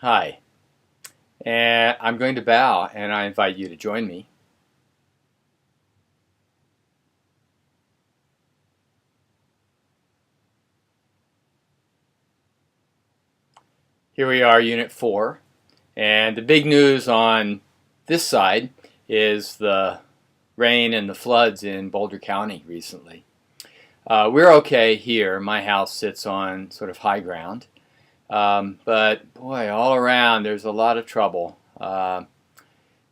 Hi, and I'm going to bow and I invite you to join me. Here we are, Unit 4, and the big news on this side is the rain and the floods in Boulder County recently. We're okay here. My house sits on sort of high ground, but boy, all around there's a lot of trouble.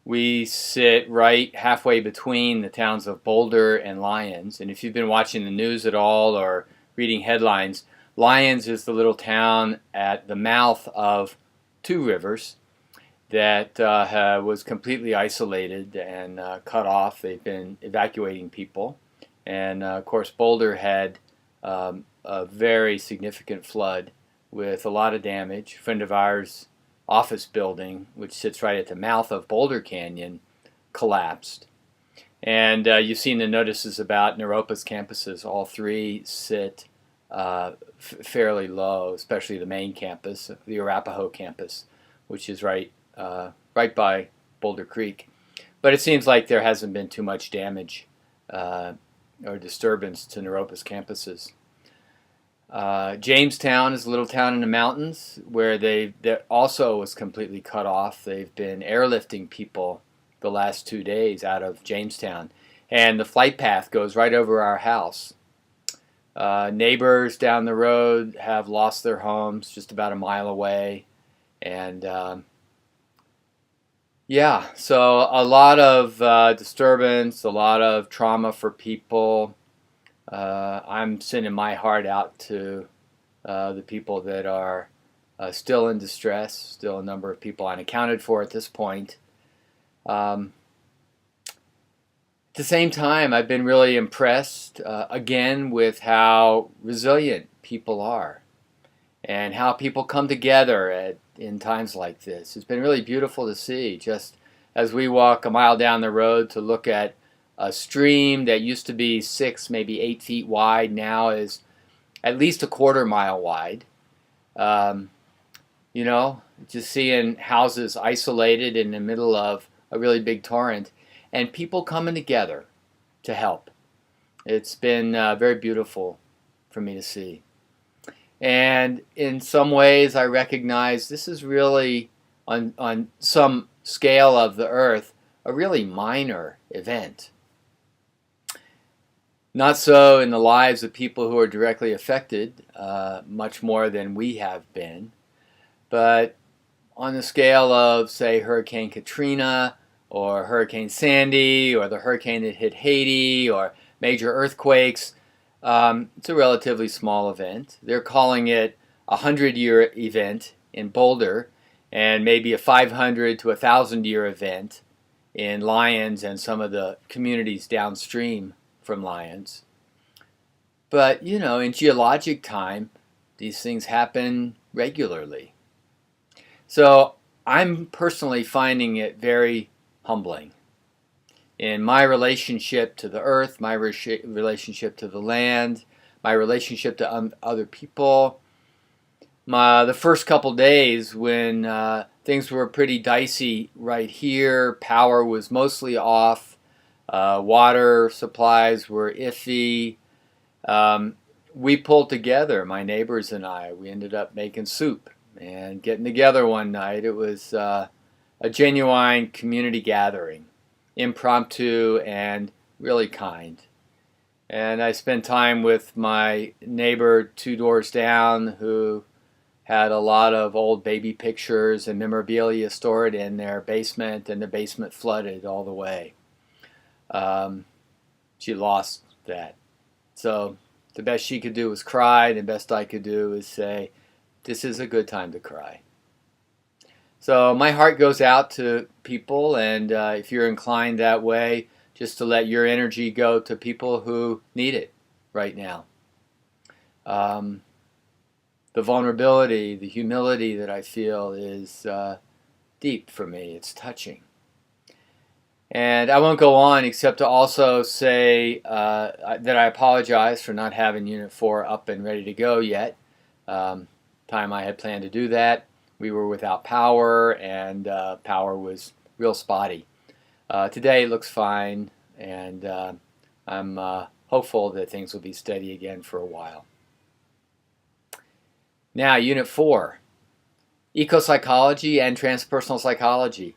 We sit right halfway between the towns of Boulder and Lyons, and if you've been watching the news at all or reading headlines, Lyons is the little town at the mouth of two rivers that was completely isolated and cut off. They've been evacuating people, and of course Boulder had a very significant flood with a lot of damage. A friend of ours' office building, which sits right at the mouth of Boulder Canyon, collapsed. And you've seen the notices about Naropa's campuses. All three sit fairly low, especially the main campus, the Arapahoe campus, which is right by Boulder Creek. But it seems like there hasn't been too much damage or disturbance to Naropa's campuses. Jamestown is a little town in the mountains where that also was completely cut off. They've been airlifting people the last 2 days out of Jamestown, and the flight path goes right over our house. Neighbors down the road have lost their homes just about a mile away, and yeah, so a lot of disturbance, a lot of trauma for people. I'm sending my heart out to the people that are still in distress, still a number of people unaccounted for at this point. At the same time, I've been really impressed again with how resilient people are and how people come together in times like this. It's been really beautiful to see, just as we walk a mile down the road to look at a stream that used to be 6, maybe 8 feet wide, now is at least a quarter mile wide. Just seeing houses isolated in the middle of a really big torrent and people coming together to help. It's been very beautiful for me to see. And in some ways I recognize this is really, on some scale of the earth, a really minor event. Not so in the lives of people who are directly affected, much more than we have been. But on the scale of, say, Hurricane Katrina or Hurricane Sandy or the hurricane that hit Haiti or major earthquakes, it's a relatively small event. They're calling it a 100-year event in Boulder and maybe a 500 to 1,000-year event in Lyons and some of the communities downstream from Lyons. But, in geologic time, these things happen regularly. So I'm personally finding it very humbling in my relationship to the earth, my relationship to the land, my relationship to other people. The first couple days when things were pretty dicey right here, power was mostly off, water supplies were iffy. We pulled together, my neighbors and I. We ended up making soup and getting together one night. It was a genuine community gathering, impromptu and really kind. And I spent time with my neighbor 2 doors down who had a lot of old baby pictures and memorabilia stored in their basement, and the basement flooded all the way. She lost that. So the best she could do was cry. The best I could do is say, this is a good time to cry. So my heart goes out to people, and if you're inclined that way, just to let your energy go to people who need it right now. The vulnerability, the humility that I feel is deep for me. It's touching. And I won't go on except to also say that I apologize for not having Unit 4 up and ready to go yet. Time I had planned to do that we were without power, and power was real spotty. Today it looks fine, and I'm hopeful that things will be steady again for a while. Now, Unit 4, Eco-psychology and Transpersonal Psychology.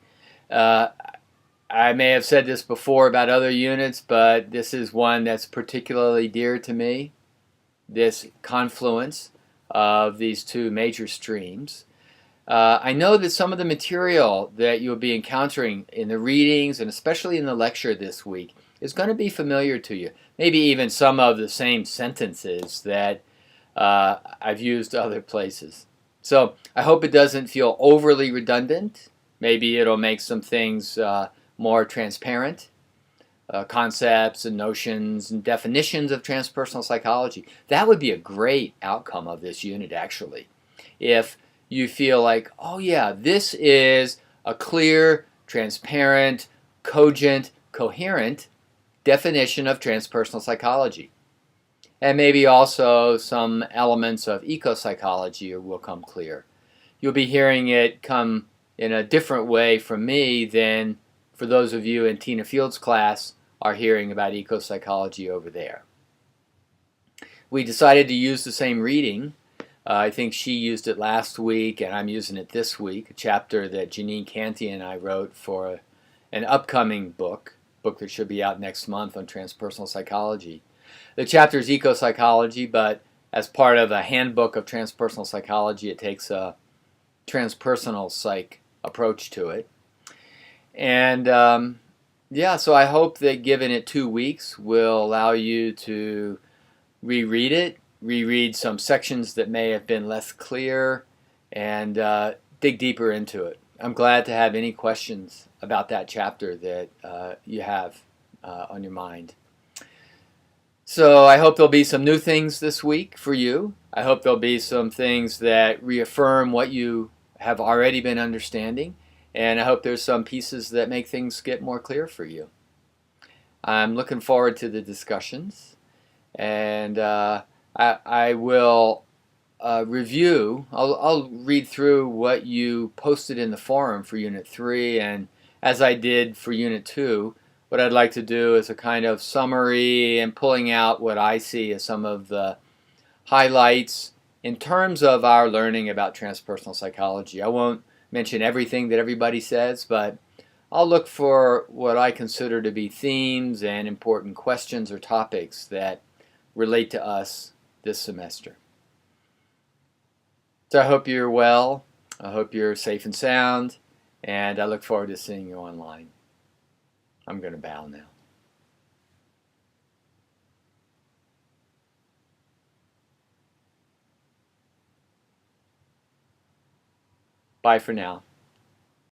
I may have said this before about other units, but this is one that's particularly dear to me, this confluence of these two major streams. I know that some of the material that you'll be encountering in the readings and especially in the lecture this week is going to be familiar to you. Maybe even some of the same sentences that I've used other places. So I hope it doesn't feel overly redundant. Maybe it'll make some things more transparent. Concepts and notions and definitions of transpersonal psychology. That would be a great outcome of this unit, actually. If you feel like, oh yeah, this is a clear, transparent, cogent, coherent definition of transpersonal psychology. And maybe also some elements of eco-psychology will come clear. You'll be hearing it come in a different way from me than for those of you in Tina Field's class are hearing about eco-psychology over there. We decided to use the same reading. I think she used it last week and I'm using it this week, a chapter that Janine Canty and I wrote for an upcoming book that should be out next month on transpersonal psychology. The chapter is eco-psychology, but as part of a handbook of transpersonal psychology, it takes a transpersonal psych approach to it. And yeah, so I hope that given it 2 weeks will allow you to reread it, reread some sections that may have been less clear, and dig deeper into it. I'm glad to have any questions about that chapter that you have on your mind. So I hope there'll be some new things this week for you. I hope there'll be some things that reaffirm what you have already been understanding. And I hope there's some pieces that make things get more clear for you. I'm looking forward to the discussions. And I will review. I'll read through what you posted in the forum for Unit 3. And as I did for Unit 2, what I'd like to do is a kind of summary and pulling out what I see as some of the highlights in terms of our learning about transpersonal psychology. I won't mention everything that everybody says, but I'll look for what I consider to be themes and important questions or topics that relate to us this semester. So I hope you're well, I hope you're safe and sound, and I look forward to seeing you online. I'm going to bow now. Bye for now.